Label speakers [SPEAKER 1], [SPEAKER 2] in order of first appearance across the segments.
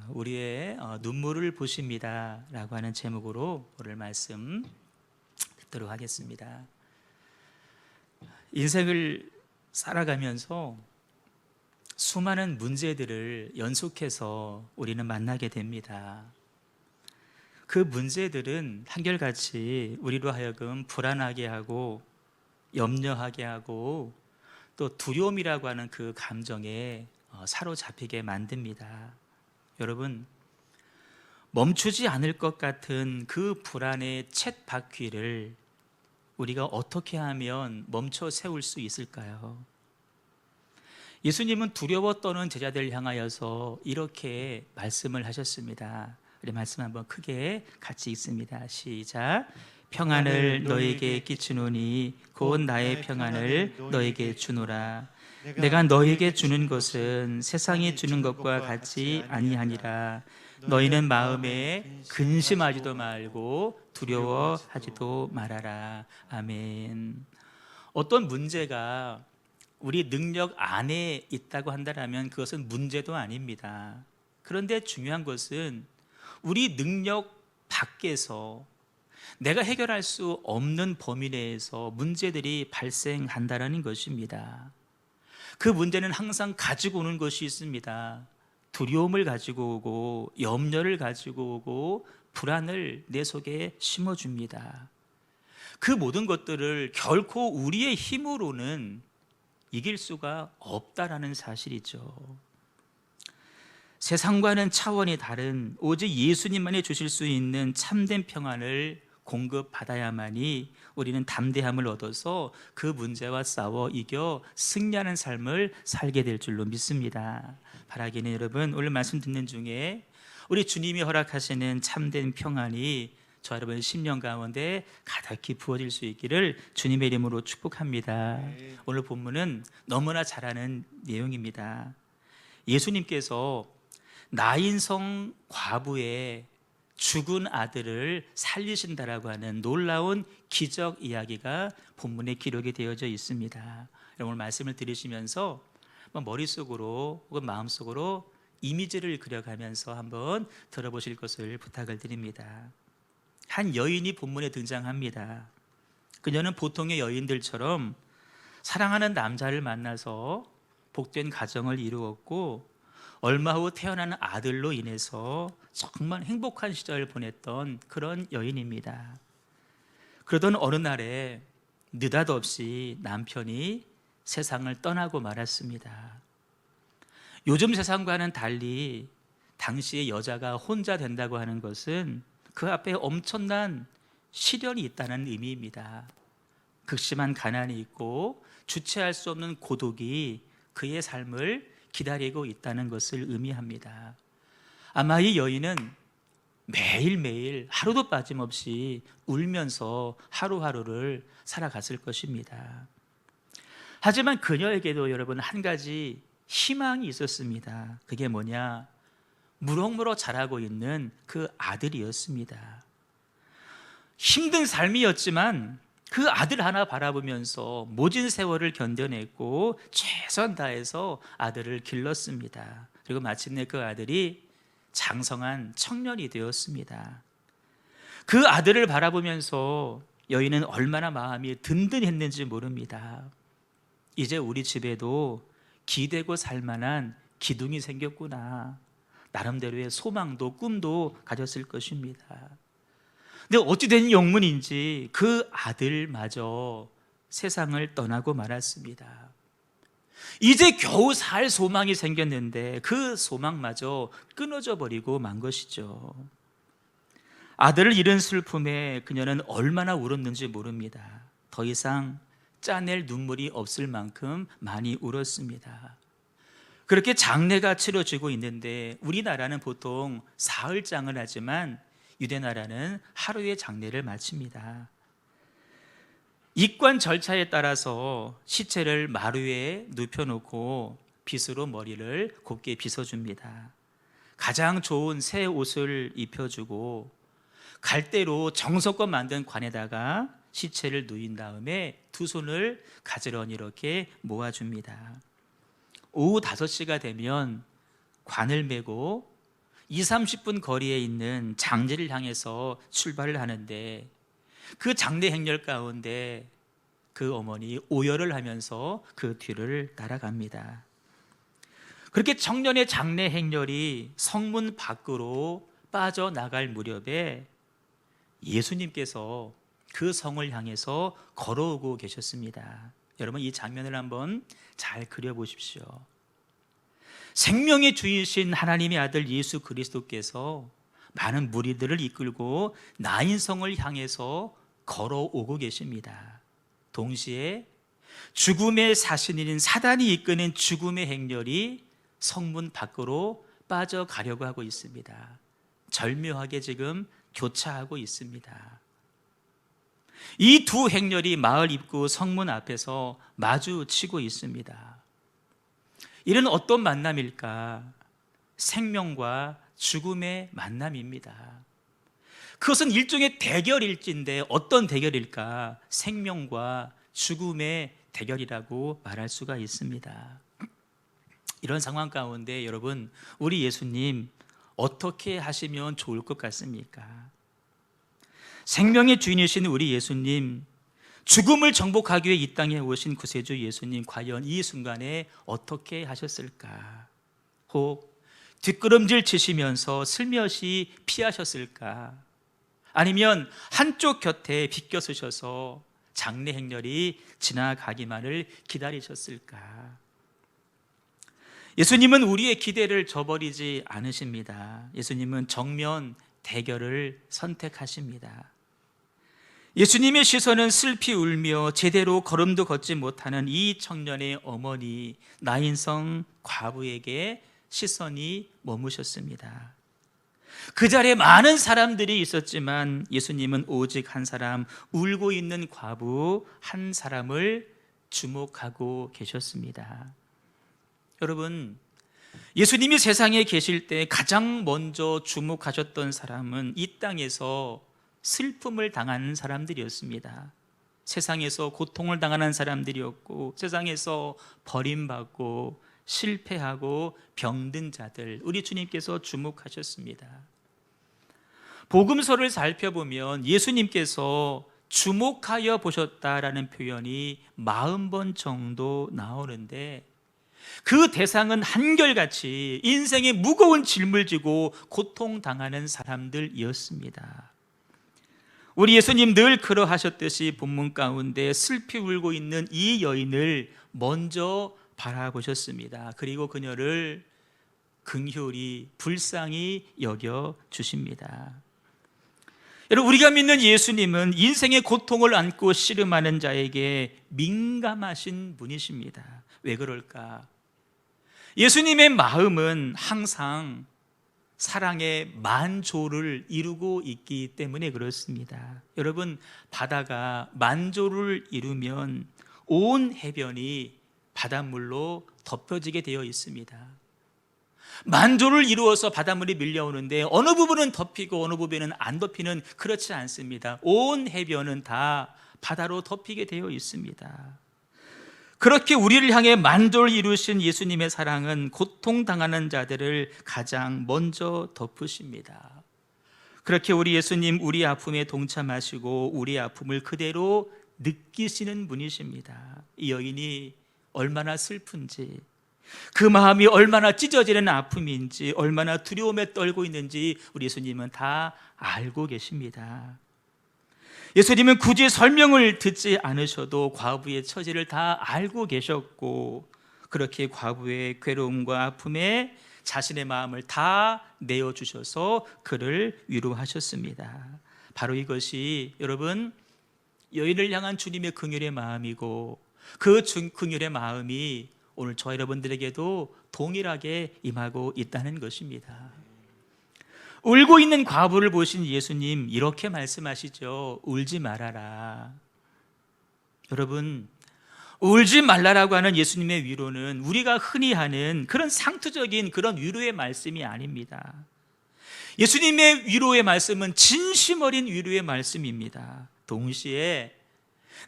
[SPEAKER 1] 우리의 눈물을 보십니다 라고 하는 제목으로 오늘 말씀 듣도록 하겠습니다. 인생을 살아가면서 수많은 문제들을 연속해서 우리는 만나게 됩니다. 그 문제들은 한결같이 우리로 하여금 불안하게 하고 염려하게 하고 또 두려움이라고 하는 그 감정에 사로잡히게 만듭니다. 여러분, 멈추지 않을 것 같은 그 불안의 쳇바퀴를 우리가 어떻게 하면 멈춰 세울 수 있을까요? 예수님은 두려워 떠는 제자들을 향하여서 이렇게 말씀을 하셨습니다. 우리 말씀 한번 크게 같이 읽습니다. 시작. 평안을 너에게 끼치노니 곧 나의 평안을 너에게 주노라. 내가 너에게 주는 것은 세상이 주는 것과 같이 아니하니라. 너희는 마음에 근심하지도 말고 두려워하지도 말아라. 아멘. 어떤 문제가 우리 능력 안에 있다고 한다면 그것은 문제도 아닙니다. 그런데 중요한 것은 우리 능력 밖에서 내가 해결할 수 없는 범위 내에서 문제들이 발생한다는 것입니다. 그 문제는 항상 가지고 오는 것이 있습니다. 두려움을 가지고 오고 염려를 가지고 오고 불안을 내 속에 심어줍니다. 그 모든 것들을 결코 우리의 힘으로는 이길 수가 없다라는 사실이죠. 세상과는 차원이 다른 오직 예수님만이 주실 수 있는 참된 평안을 공급받아야만이 우리는 담대함을 얻어서 그 문제와 싸워 이겨 승리하는 삶을 살게 될 줄로 믿습니다. 바라기는 여러분, 오늘 말씀 듣는 중에 우리 주님이 허락하시는 참된 평안이 저 여러분 10년 가운데 가득히 부어질 수 있기를 주님의 이름으로 축복합니다. 오늘 본문은 너무나 잘 아는 내용입니다. 예수님께서 나인성 과부의 죽은 아들을 살리신다라고 하는 놀라운 기적 이야기가 본문에 기록이 되어져 있습니다. 오늘 말씀을 들으시면서 머릿속으로 혹은 마음속으로 이미지를 그려가면서 한번 들어보실 것을 부탁을 드립니다. 한 여인이 본문에 등장합니다. 그녀는 보통의 여인들처럼 사랑하는 남자를 만나서 복된 가정을 이루었고 얼마 후 태어나는 아들로 인해서 정말 행복한 시절을 보냈던 그런 여인입니다. 그러던 어느 날에 느닷없이 남편이 세상을 떠나고 말았습니다. 요즘 세상과는 달리 당시의 여자가 혼자 된다고 하는 것은 그 앞에 엄청난 시련이 있다는 의미입니다. 극심한 가난이 있고 주체할 수 없는 고독이 그의 삶을 기다리고 있다는 것을 의미합니다. 아마 이 여인은 매일매일 하루도 빠짐없이 울면서 하루하루를 살아갔을 것입니다. 하지만 그녀에게도 여러분 한 가지 희망이 있었습니다. 그게 뭐냐? 무럭무럭 자라고 있는 그 아들이었습니다. 힘든 삶이었지만 그 아들 하나 바라보면서 모진 세월을 견뎌냈고 최선 다해서 아들을 길렀습니다. 그리고 마침내 그 아들이 장성한 청년이 되었습니다. 그 아들을 바라보면서 여인은 얼마나 마음이 든든했는지 모릅니다. 이제 우리 집에도 기대고 살만한 기둥이 생겼구나. 나름대로의 소망도 꿈도 가졌을 것입니다. 근데 어찌된 영문인지 그 아들마저 세상을 떠나고 말았습니다. 이제 겨우 살 소망이 생겼는데 그 소망마저 끊어져 버리고 만 것이죠. 아들을 잃은 슬픔에 그녀는 얼마나 울었는지 모릅니다. 더 이상 짜낼 눈물이 없을 만큼 많이 울었습니다. 그렇게 장례가 치러지고 있는데 우리나라는 보통 사흘장을 하지만 유대나라는 하루의 장례를 마칩니다. 입관 절차에 따라서 시체를 마루에 눕혀놓고 빗으로 머리를 곱게 빗어줍니다. 가장 좋은 새 옷을 입혀주고 갈대로 정성껏 만든 관에다가 시체를 누인 다음에 두 손을 가지런히 이렇게 모아줍니다. 오후 5시가 되면 관을 메고 20-30분 거리에 있는 장지를 향해서 출발을 하는데 그 장례 행렬 가운데 그 어머니 오열을 하면서 그 뒤를 따라갑니다. 그렇게 청년의 장례 행렬이 성문 밖으로 빠져나갈 무렵에 예수님께서 그 성을 향해서 걸어오고 계셨습니다. 여러분, 이 장면을 한번 잘 그려보십시오. 생명의 주이신 하나님의 아들 예수 그리스도께서 많은 무리들을 이끌고 나인성을 향해서 걸어오고 계십니다. 동시에 죽음의 사신인 사단이 이끄는 죽음의 행렬이 성문 밖으로 빠져가려고 하고 있습니다. 절묘하게 지금 교차하고 있습니다. 이 두 행렬이 마을 입구 성문 앞에서 마주치고 있습니다. 이는 어떤 만남일까? 생명과 죽음의 만남입니다. 그것은 일종의 대결일진데 어떤 대결일까? 생명과 죽음의 대결이라고 말할 수가 있습니다. 이런 상황 가운데 여러분, 우리 예수님 어떻게 하시면 좋을 것 같습니까? 생명의 주인이신 우리 예수님, 죽음을 정복하기 위해 이 땅에 오신 구세주 예수님, 과연 이 순간에 어떻게 하셨을까? 혹 뒷걸음질 치시면서 슬며시 피하셨을까? 아니면 한쪽 곁에 비껴 서셔서 장례 행렬이 지나가기만을 기다리셨을까? 예수님은 우리의 기대를 저버리지 않으십니다. 예수님은 정면 대결을 선택하십니다. 예수님의 시선은 슬피 울며 제대로 걸음도 걷지 못하는 이 청년의 어머니 나인성 과부에게 시선이 머무셨습니다. 그 자리에 많은 사람들이 있었지만 예수님은 오직 한 사람, 울고 있는 과부 한 사람을 주목하고 계셨습니다. 여러분, 예수님이 세상에 계실 때 가장 먼저 주목하셨던 사람은 이 땅에서 슬픔을 당하는 사람들이었습니다. 세상에서 고통을 당하는 사람들이었고, 세상에서 버림받고 실패하고 병든 자들, 우리 주님께서 주목하셨습니다. 복음서를 살펴보면 예수님께서 주목하여 보셨다라는 표현이 40번 정도 나오는데, 그 대상은 한결같이 인생의 무거운 짐을 지고 고통당하는 사람들이었습니다. 우리 예수님 늘 그러하셨듯이 본문 가운데 슬피 울고 있는 이 여인을 먼저 바라보셨습니다. 그리고 그녀를 긍휼히 불쌍히 여겨 주십니다. 여러분, 우리가 믿는 예수님은 인생의 고통을 안고 씨름하는 자에게 민감하신 분이십니다. 왜 그럴까? 예수님의 마음은 항상 사랑의 만조를 이루고 있기 때문에 그렇습니다. 여러분, 바다가 만조를 이루면 온 해변이 바닷물로 덮여지게 되어 있습니다. 만조를 이루어서 바닷물이 밀려오는데 어느 부분은 덮이고 어느 부분은 안 덮이는, 그렇지 않습니다. 온 해변은 다 바다로 덮이게 되어 있습니다. 그렇게 우리를 향해 만조를 이루신 예수님의 사랑은 고통당하는 자들을 가장 먼저 덮으십니다. 그렇게 우리 예수님, 우리 아픔에 동참하시고 우리 아픔을 그대로 느끼시는 분이십니다. 이 여인이 얼마나 슬픈지, 그 마음이 얼마나 찢어지는 아픔인지, 얼마나 두려움에 떨고 있는지 우리 예수님은 다 알고 계십니다. 예수님은 굳이 설명을 듣지 않으셔도 과부의 처지를 다 알고 계셨고, 그렇게 과부의 괴로움과 아픔에 자신의 마음을 다 내어주셔서 그를 위로하셨습니다. 바로 이것이 여러분, 여인을 향한 주님의 긍휼의 마음이고, 그 긍휼의 마음이 오늘 저와 여러분들에게도 동일하게 임하고 있다는 것입니다. 울고 있는 과부를 보신 예수님 이렇게 말씀하시죠. 울지 말아라. 여러분, 울지 말라라고 하는 예수님의 위로는 우리가 흔히 하는 그런 상투적인 그런 위로의 말씀이 아닙니다. 예수님의 위로의 말씀은 진심 어린 위로의 말씀입니다. 동시에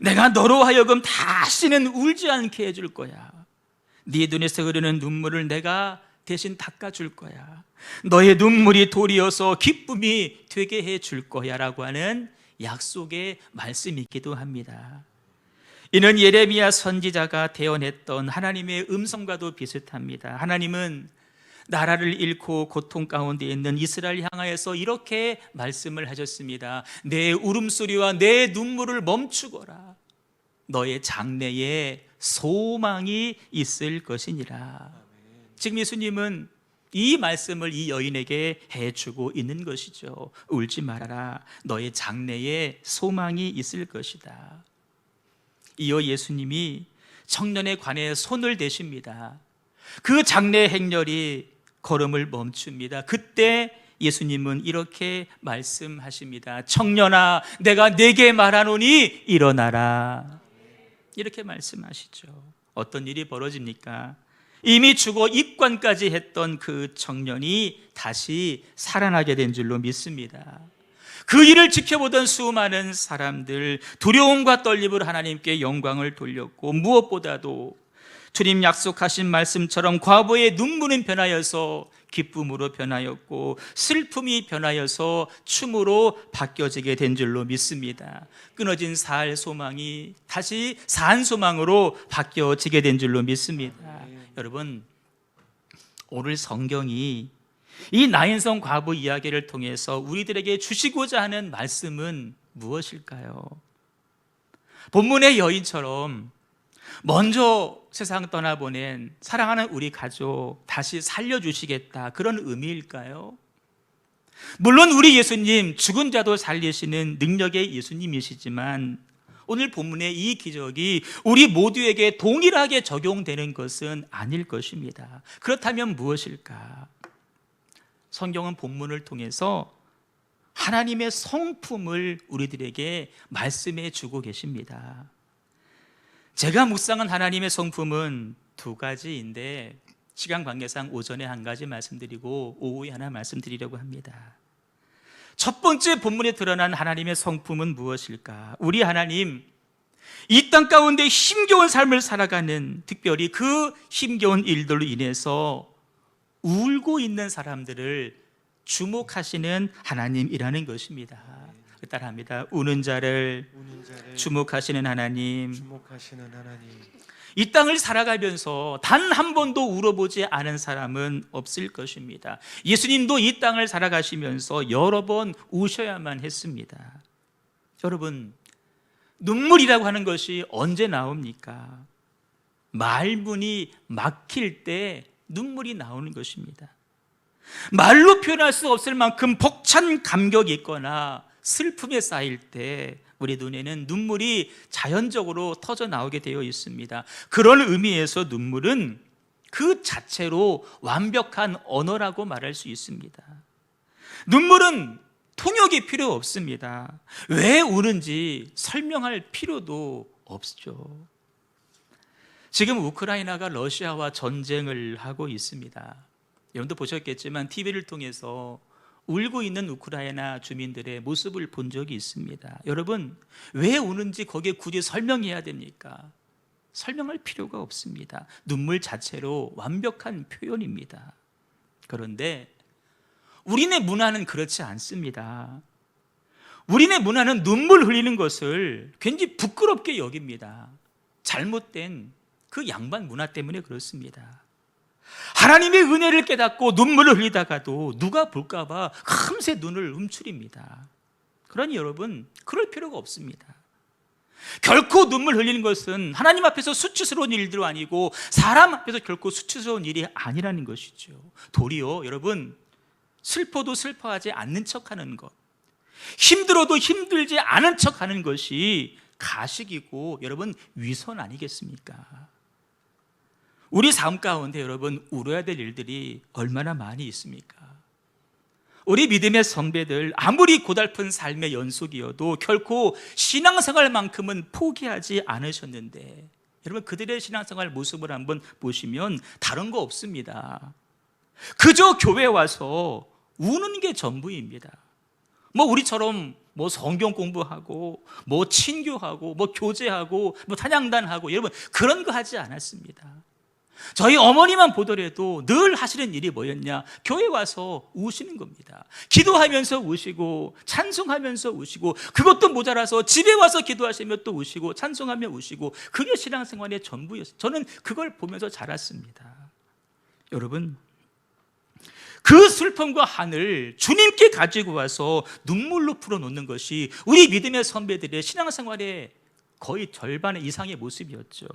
[SPEAKER 1] 내가 너로 하여금 다시는 울지 않게 해줄 거야. 네 눈에서 흐르는 눈물을 내가 대신 닦아줄 거야. 너의 눈물이 돌이어서 기쁨이 되게 해줄 거야 라고 하는 약속의 말씀이기도 합니다. 이는 예레미야 선지자가 대언했던 하나님의 음성과도 비슷합니다. 하나님은 나라를 잃고 고통 가운데 있는 이스라엘 향하여서 이렇게 말씀을 하셨습니다. 내 울음소리와 내 눈물을 멈추거라. 너의 장래에 소망이 있을 것이니라. 지금 예수님은 이 말씀을 이 여인에게 해주고 있는 것이죠. 울지 말아라. 너의 장래에 소망이 있을 것이다. 이어 예수님이 청년에 관해 손을 대십니다. 그 장래 행렬이 걸음을 멈춥니다. 그때 예수님은 이렇게 말씀하십니다. 청년아, 내가 네게 말하노니 일어나라. 이렇게 말씀하시죠. 어떤 일이 벌어집니까? 이미 죽어 입관까지 했던 그 청년이 다시 살아나게 된 줄로 믿습니다. 그 일을 지켜보던 수많은 사람들, 두려움과 떨림으로 하나님께 영광을 돌렸고, 무엇보다도 주님 약속하신 말씀처럼 과부의 눈물은 변하여서 기쁨으로 변하였고, 슬픔이 변하여서 춤으로 바뀌어지게 된 줄로 믿습니다. 끊어진 살 소망이 다시 산 소망으로 바뀌어지게 된 줄로 믿습니다. 여러분, 오늘 성경이 이 나인성 과부 이야기를 통해서 우리들에게 주시고자 하는 말씀은 무엇일까요? 본문의 여인처럼 먼저 세상 떠나보낸 사랑하는 우리 가족 다시 살려주시겠다, 그런 의미일까요? 물론 우리 예수님 죽은 자도 살리시는 능력의 예수님이시지만 오늘 본문의 이 기적이 우리 모두에게 동일하게 적용되는 것은 아닐 것입니다. 그렇다면 무엇일까? 성경은 본문을 통해서 하나님의 성품을 우리들에게 말씀해 주고 계십니다. 제가 묵상한 하나님의 성품은 두 가지인데 시간 관계상 오전에 한 가지 말씀드리고 오후에 하나 말씀드리려고 합니다. 첫 번째 본문에 드러난 하나님의 성품은 무엇일까? 우리 하나님, 이 땅 가운데 힘겨운 삶을 살아가는, 특별히 그 힘겨운 일들로 인해서 울고 있는 사람들을 주목하시는 하나님이라는 것입니다. 따라합니다. 우는 자를 주목하시는 하나님. 이 땅을 살아가면서 단 한 번도 울어보지 않은 사람은 없을 것입니다. 예수님도 이 땅을 살아가시면서 여러 번 우셔야만 했습니다. 여러분, 눈물이라고 하는 것이 언제 나옵니까? 말문이 막힐 때 눈물이 나오는 것입니다. 말로 표현할 수 없을 만큼 벅찬 감격이 있거나 슬픔에 쌓일 때 우리 눈에는 눈물이 자연적으로 터져 나오게 되어 있습니다. 그런 의미에서 눈물은 그 자체로 완벽한 언어라고 말할 수 있습니다. 눈물은 통역이 필요 없습니다. 왜 우는지 설명할 필요도 없죠. 지금 우크라이나가 러시아와 전쟁을 하고 있습니다. 여러분도 보셨겠지만 TV를 통해서 울고 있는 우크라이나 주민들의 모습을 본 적이 있습니다. 여러분, 왜 우는지 거기에 굳이 설명해야 됩니까? 설명할 필요가 없습니다. 눈물 자체로 완벽한 표현입니다. 그런데 우리네 문화는 그렇지 않습니다. 우리네 문화는 눈물 흘리는 것을 굉장히 부끄럽게 여깁니다. 잘못된 그 양반 문화 때문에 그렇습니다. 하나님의 은혜를 깨닫고 눈물을 흘리다가도 누가 볼까 봐 금세 눈을 움츠립니다. 그러니 여러분, 그럴 필요가 없습니다. 결코 눈물 흘리는 것은 하나님 앞에서 수치스러운 일도 아니고 사람 앞에서 결코 수치스러운 일이 아니라는 것이죠. 도리어 여러분, 슬퍼도 슬퍼하지 않는 척하는 것, 힘들어도 힘들지 않은 척하는 것이 가식이고 여러분 위선 아니겠습니까? 우리 삶 가운데 여러분 울어야 될 일들이 얼마나 많이 있습니까? 우리 믿음의 선배들 아무리 고달픈 삶의 연속이어도 결코 신앙생활만큼은 포기하지 않으셨는데 여러분 그들의 신앙생활 모습을 한번 보시면 다른 거 없습니다. 그저 교회 와서 우는 게 전부입니다. 뭐 우리처럼 뭐 성경 공부하고 뭐 친교하고 뭐 교제하고 뭐 찬양단하고 여러분 그런 거 하지 않았습니다. 저희 어머니만 보더라도 늘 하시는 일이 뭐였냐? 교회 와서 우시는 겁니다. 기도하면서 우시고 찬송하면서 우시고, 그것도 모자라서 집에 와서 기도하시면 또 우시고 찬송하며 우시고, 그게 신앙생활의 전부였어요. 저는 그걸 보면서 자랐습니다. 여러분, 그 슬픔과 한을 주님께 가지고 와서 눈물로 풀어놓는 것이 우리 믿음의 선배들의 신앙생활의 거의 절반의 이상의 모습이었죠.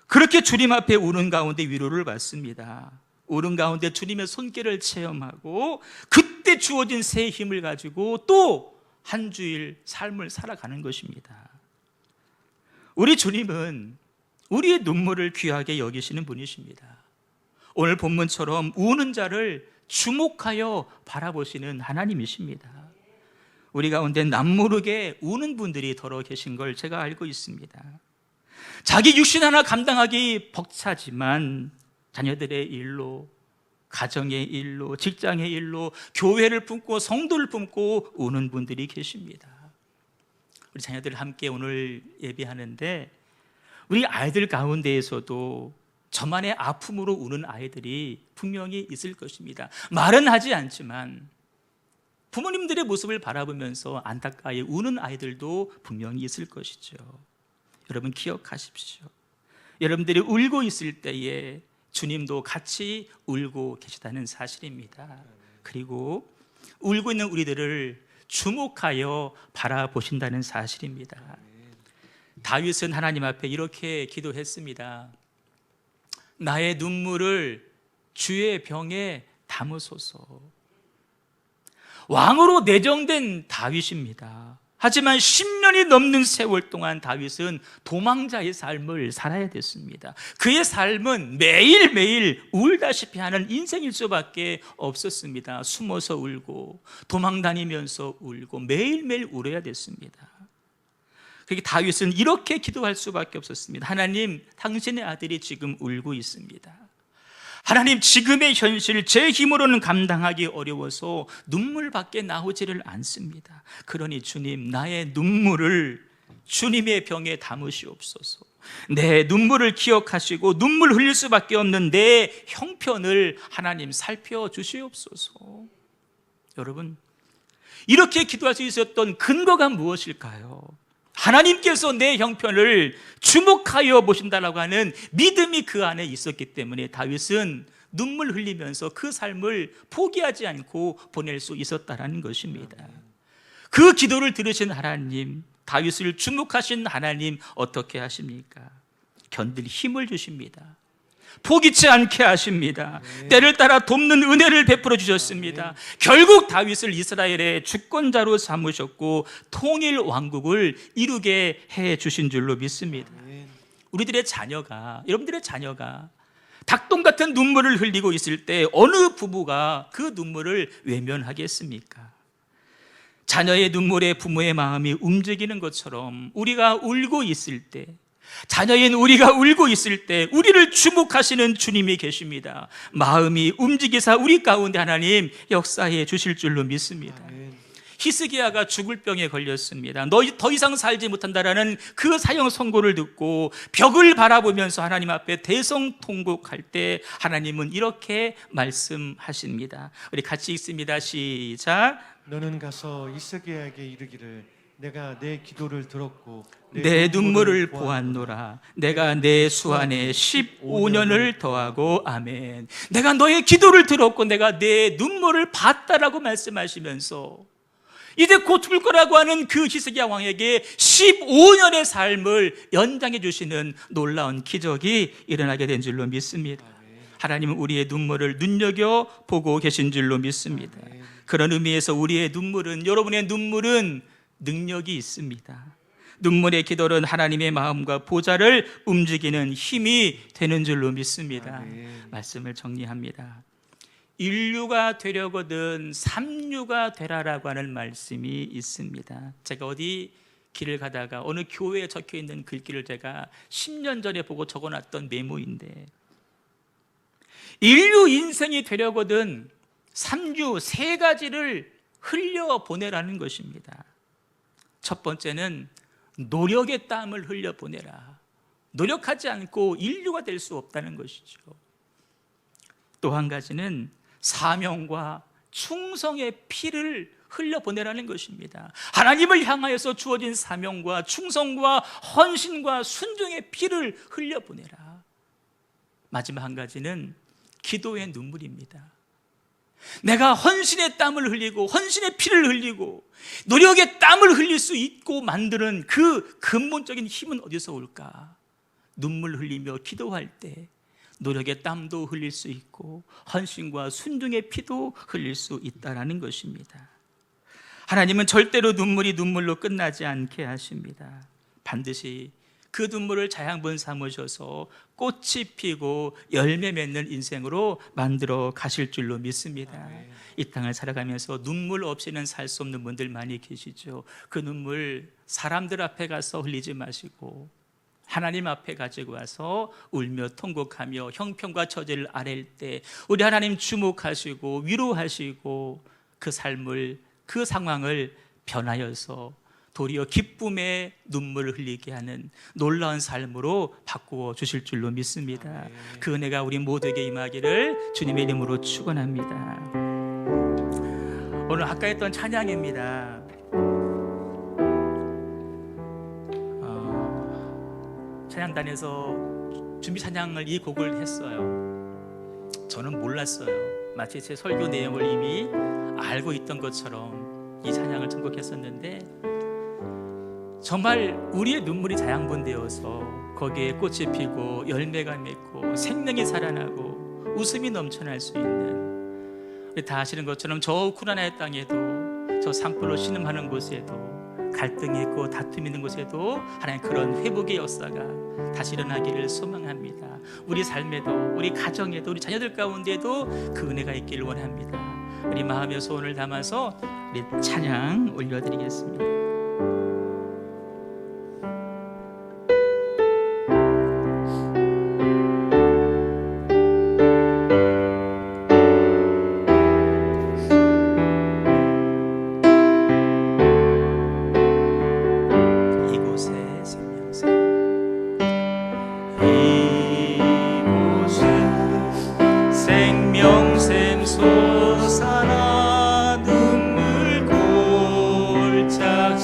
[SPEAKER 1] 그렇게 주님 앞에 우는 가운데 위로를 받습니다. 우는 가운데 주님의 손길을 체험하고, 그때 주어진 새 힘을 가지고 또 한 주일 삶을 살아가는 것입니다. 우리 주님은 우리의 눈물을 귀하게 여기시는 분이십니다. 오늘 본문처럼 우는 자를 주목하여 바라보시는 하나님이십니다. 우리 가운데 남모르게 우는 분들이 더러 계신 걸 제가 알고 있습니다. 자기 육신 하나 감당하기 벅차지만 자녀들의 일로, 가정의 일로, 직장의 일로, 교회를 품고 성도를 품고 우는 분들이 계십니다. 우리 자녀들 함께 오늘 예배하는데 우리 아이들 가운데에서도 저만의 아픔으로 우는 아이들이 분명히 있을 것입니다. 말은 하지 않지만 부모님들의 모습을 바라보면서 안타까이 우는 아이들도 분명히 있을 것이죠. 여러분 기억하십시오. 여러분들이 울고 있을 때에 주님도 같이 울고 계시다는 사실입니다. 그리고 울고 있는 우리들을 주목하여 바라보신다는 사실입니다. 다윗은 하나님 앞에 이렇게 기도했습니다. 나의 눈물을 주의 병에 담으소서. 왕으로 내정된 다윗입니다. 하지만 10년이 넘는 세월 동안 다윗은 도망자의 삶을 살아야 됐습니다. 그의 삶은 매일매일 울다시피 하는 인생일 수밖에 없었습니다. 숨어서 울고 도망다니면서 울고 매일매일 울어야 됐습니다. 그렇게 다윗은 이렇게 기도할 수밖에 없었습니다. 하나님, 당신의 아들이 지금 울고 있습니다. 하나님, 지금의 현실 제 힘으로는 감당하기 어려워서 눈물밖에 나오지를 않습니다. 그러니 주님, 나의 눈물을 주님의 병에 담으시옵소서. 내 눈물을 기억하시고 눈물 흘릴 수밖에 없는 내 형편을 하나님 살펴주시옵소서. 여러분, 이렇게 기도할 수 있었던 근거가 무엇일까요? 하나님께서 내 형편을 주목하여 보신다라고 하는 믿음이 그 안에 있었기 때문에 다윗은 눈물 흘리면서 그 삶을 포기하지 않고 보낼 수 있었다는 것입니다. 그 기도를 들으신 하나님, 다윗을 주목하신 하나님 어떻게 하십니까? 견딜 힘을 주십니다. 포기치 않게 하십니다. 때를 따라 돕는 은혜를 베풀어 주셨습니다. 결국 다윗을 이스라엘의 주권자로 삼으셨고 통일 왕국을 이루게 해 주신 줄로 믿습니다. 우리들의 자녀가, 여러분들의 자녀가 닭똥 같은 눈물을 흘리고 있을 때 어느 부부가 그 눈물을 외면하겠습니까? 자녀의 눈물에 부모의 마음이 움직이는 것처럼 우리가 울고 있을 때, 자녀인 우리가 울고 있을 때 우리를 주목하시는 주님이 계십니다. 마음이 움직이사 우리 가운데 하나님 역사해 주실 줄로 믿습니다. 히스기야가 죽을 병에 걸렸습니다. 너 더 이상 살지 못한다라는 그 사형 선고를 듣고 벽을 바라보면서 하나님 앞에 대성통곡할 때 하나님은 이렇게 말씀하십니다. 우리 같이 읽습니다. 시작.
[SPEAKER 2] 너는 가서 히스기야에게 이르기를 내가 내 기도를 들었고
[SPEAKER 1] 내 눈물을 보았노라. 내가 내 수 안에 15년을 더하고. 아멘. 내가 너의 기도를 들었고 내가 내 눈물을 봤다라고 말씀하시면서 이제 곧 죽을 거라고 하는 그 히스기야 왕에게 15년의 삶을 연장해 주시는 놀라운 기적이 일어나게 된 줄로 믿습니다. 하나님은 우리의 눈물을 눈여겨보고 계신 줄로 믿습니다. 그런 의미에서 우리의 눈물은, 여러분의 눈물은 능력이 있습니다. 눈물의 기도는 하나님의 마음과 보좌를 움직이는 힘이 되는 줄로 믿습니다. 말씀을 정리합니다. 인류가 되려거든 삼류가 되라라고 하는 말씀이 있습니다. 제가 어디 길을 가다가 어느 교회에 적혀있는 글귀를 제가 10년 전에 보고 적어놨던 메모인데, 인류 인생이 되려거든 삼류 세 가지를 흘려보내라는 것입니다. 첫 번째는 노력의 땀을 흘려보내라. 노력하지 않고 인류가 될 수 없다는 것이죠. 또 한 가지는 사명과 충성의 피를 흘려보내라는 것입니다. 하나님을 향하여서 주어진 사명과 충성과 헌신과 순종의 피를 흘려보내라. 마지막 한 가지는 기도의 눈물입니다. 내가 헌신의 땀을 흘리고 헌신의 피를 흘리고 노력의 땀을 흘릴 수 있고 만드는 그 근본적인 힘은 어디서 올까? 눈물 흘리며 기도할 때 노력의 땀도 흘릴 수 있고 헌신과 순종의 피도 흘릴 수 있다는 것입니다. 하나님은 절대로 눈물이 눈물로 끝나지 않게 하십니다. 반드시 그 눈물을 자양분 삼으셔서 꽃이 피고 열매 맺는 인생으로 만들어 가실 줄로 믿습니다. 이 땅을 살아가면서 눈물 없이는 살 수 없는 분들 많이 계시죠. 그 눈물 사람들 앞에 가서 흘리지 마시고 하나님 앞에 가지고 와서 울며 통곡하며 형편과 처지를 아랠 때 우리 하나님 주목하시고 위로하시고 그 삶을, 그 상황을 변하여서 도리어 기쁨의 눈물을 흘리게 하는 놀라운 삶으로 바꾸어 주실 줄로 믿습니다. 그 은혜가 우리 모두에게 임하기를 주님의 이름으로 축원합니다. 오늘 아까 했던 찬양입니다. 찬양단에서 준비 찬양을 이 곡을 했어요. 저는 몰랐어요. 마치 제 설교 내용을 이미 알고 있던 것처럼 이 찬양을 선곡했었는데 정말 우리의 눈물이 자양분되어서 거기에 꽃이 피고 열매가 맺고 생명이 살아나고 웃음이 넘쳐날 수 있는, 우리 다 아시는 것처럼 저 우크라이나의 땅에도 저 산불로 신음하는 곳에도 갈등이 있고 다툼이 있는 곳에도 하나님 그런 회복의 역사가 다시 일어나기를 소망합니다. 우리 삶에도 우리 가정에도 우리 자녀들 가운데도 그 은혜가 있기를 원합니다. 우리 마음의 소원을 담아서 우리 찬양 올려드리겠습니다.
[SPEAKER 3] 생명샘 솟아나 눈물 골짝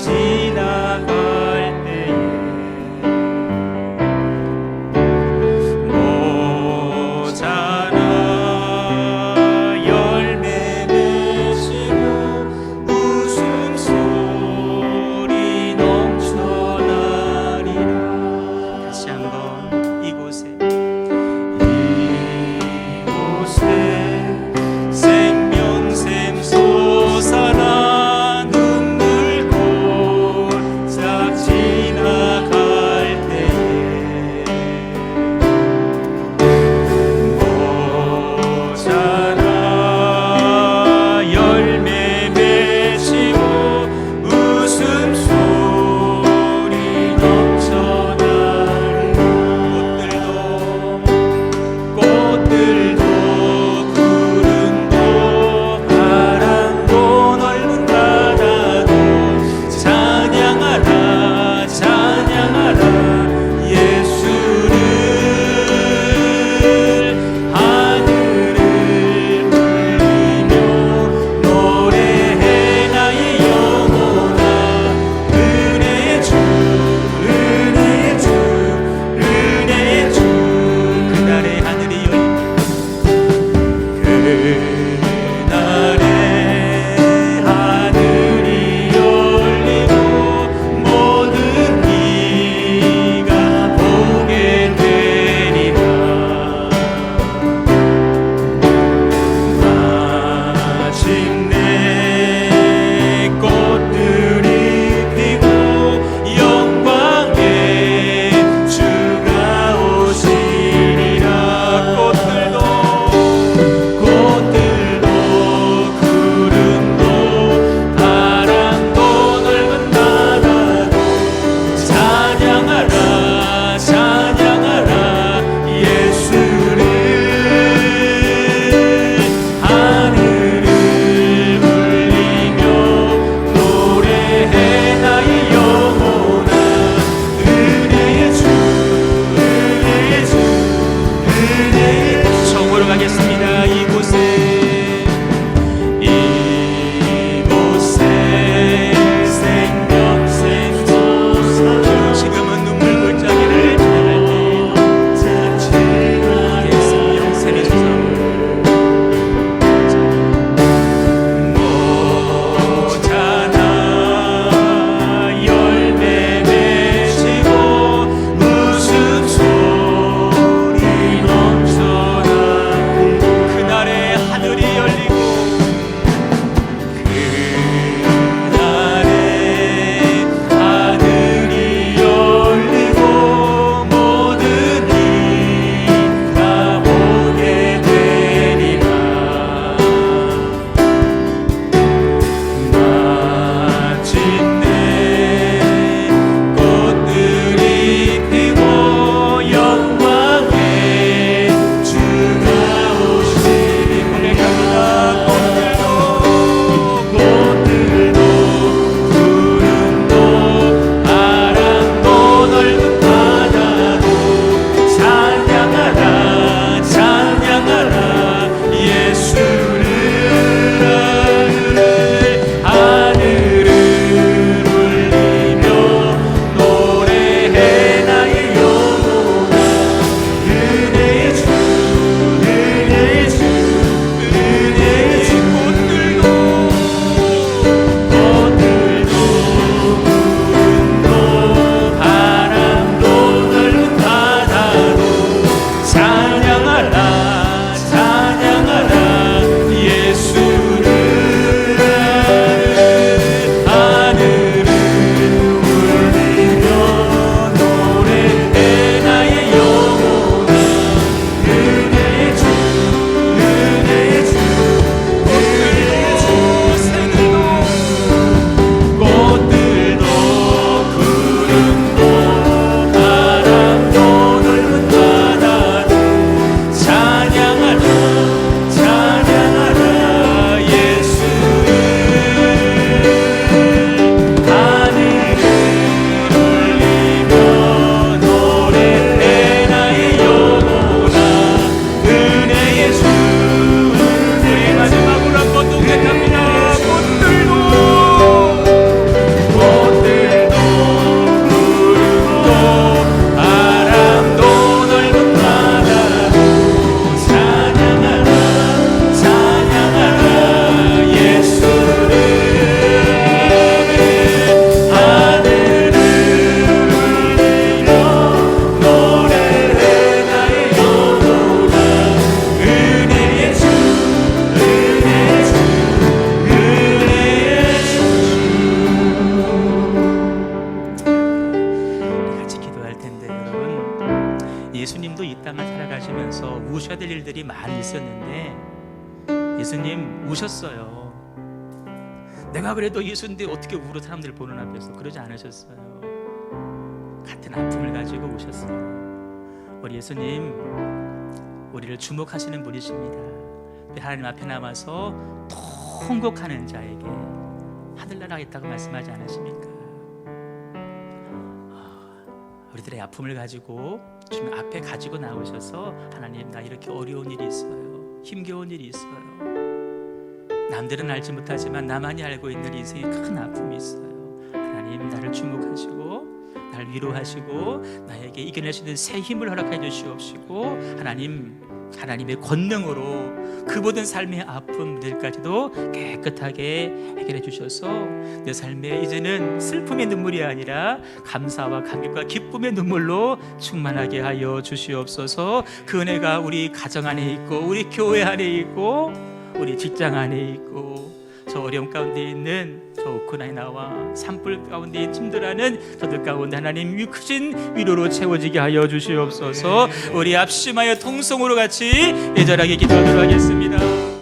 [SPEAKER 1] 예수님도 이 땅을 살아가시면서 우셔야 될 일들이 많이 있었는데 예수님 우셨어요. 내가 그래도 예수인데 어떻게 울어 사람들 보는 앞에서 그러지 않으셨어요. 같은 아픔을 가지고 오셨어요. 우리 예수님 우리를 주목하시는 분이십니다. 하나님 앞에 남아서 통곡하는 자에게 하늘나라가 있다고 말씀하지 않으십니까? 우리들의 아픔을 가지고 주님 앞에 가지고 나오셔서 하나님 나 이렇게 어려운 일이 있어요. 힘겨운 일이 있어요. 남들은 알지 못하지만 나만이 알고 있는 인생에 큰 아픔이 있어요. 하나님 나를 주목하시고 나를 위로하시고 나에게 이겨낼 수 있는 새 힘을 허락해 주시옵시고 하나님의 권능으로 그 모든 삶의 아픔들까지도 깨끗하게 해결해 주셔서 내 삶에 이제는 슬픔의 눈물이 아니라 감사와 감격과 기쁨의 눈물로 충만하게 하여 주시옵소서. 그 은혜가 우리 가정 안에 있고 우리 교회 안에 있고 우리 직장 안에 있고 저 어려움 가운데 있는 저 우크라이나에 나와 산불 가운데 힘들어하는 저들 가운데 하나님 크신 위로로 채워지게 하여 주시옵소서. 우리 합심하여 통성으로 같이 애절하게 기도하도록 하겠습니다.